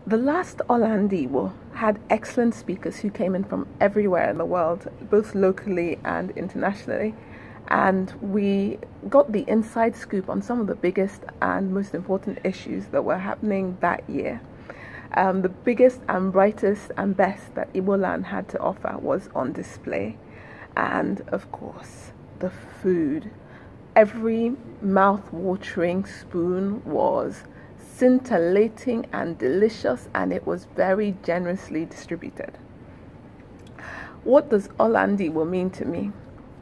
The last Olandiwo had excellent speakers who came in from everywhere in the world, both locally and internationally. And we got the inside scoop on some of the biggest and most important issues that were happening that year. The biggest and brightest and best that Igbo land had to offer was on display. And of course, the food. Every mouth-watering spoon was scintillating and delicious, and it was very generously distributed. What does Olandiwo mean to me?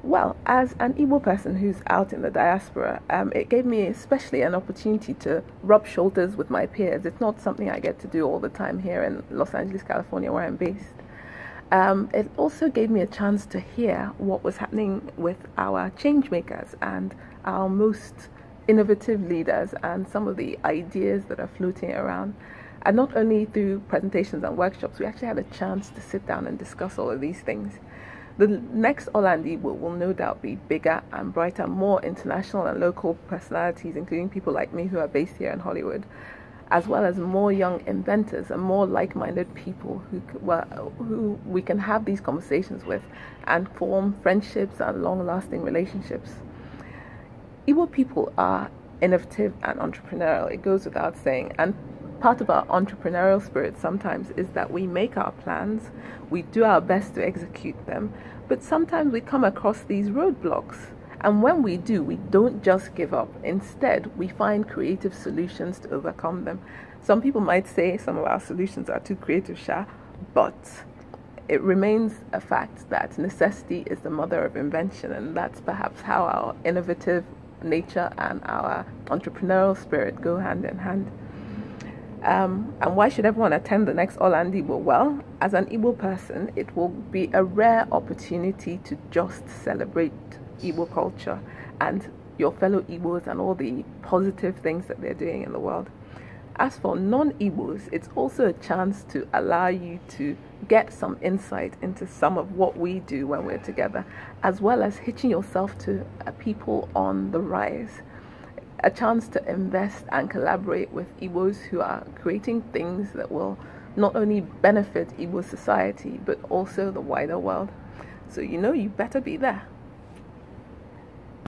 Well, as an Igbo person who's out in the diaspora, it gave me especially an opportunity to rub shoulders with my peers. It's not something I get to do all the time here in Los Angeles, California, where I'm based. It also gave me a chance to hear what was happening with our change makers and our most innovative leaders and some of the ideas that are floating around. And not only through presentations and workshops, we actually had a chance to sit down and discuss all of these things. The next Olandiwo will no doubt be bigger and brighter, more international and local personalities, including people like me who are based here in Hollywood, as well as more young inventors and more like-minded people who we can have these conversations with and form friendships and long-lasting relationships. Igbo people are innovative and entrepreneurial, it goes without saying, and part of our entrepreneurial spirit sometimes is that we make our plans, we do our best to execute them, but sometimes we come across these roadblocks. And when we do, we don't just give up. Instead, we find creative solutions to overcome them. Some people might say some of our solutions are too creative, but it remains a fact that necessity is the mother of invention, and that's perhaps how our innovative nature and our entrepreneurial spirit go hand in hand. And why should everyone attend the next Olandiwo? Well, as an Igbo person, it will be a rare opportunity to just celebrate Igbo culture and your fellow Igbos and all the positive things that they're doing in the world. As for non-Igbos, it's also a chance to allow you to get some insight into some of what we do when we're together, as well as hitching yourself to people on the rise. A chance to invest and collaborate with Igbos who are creating things that will not only benefit Igbo society, but also the wider world. So you better be there.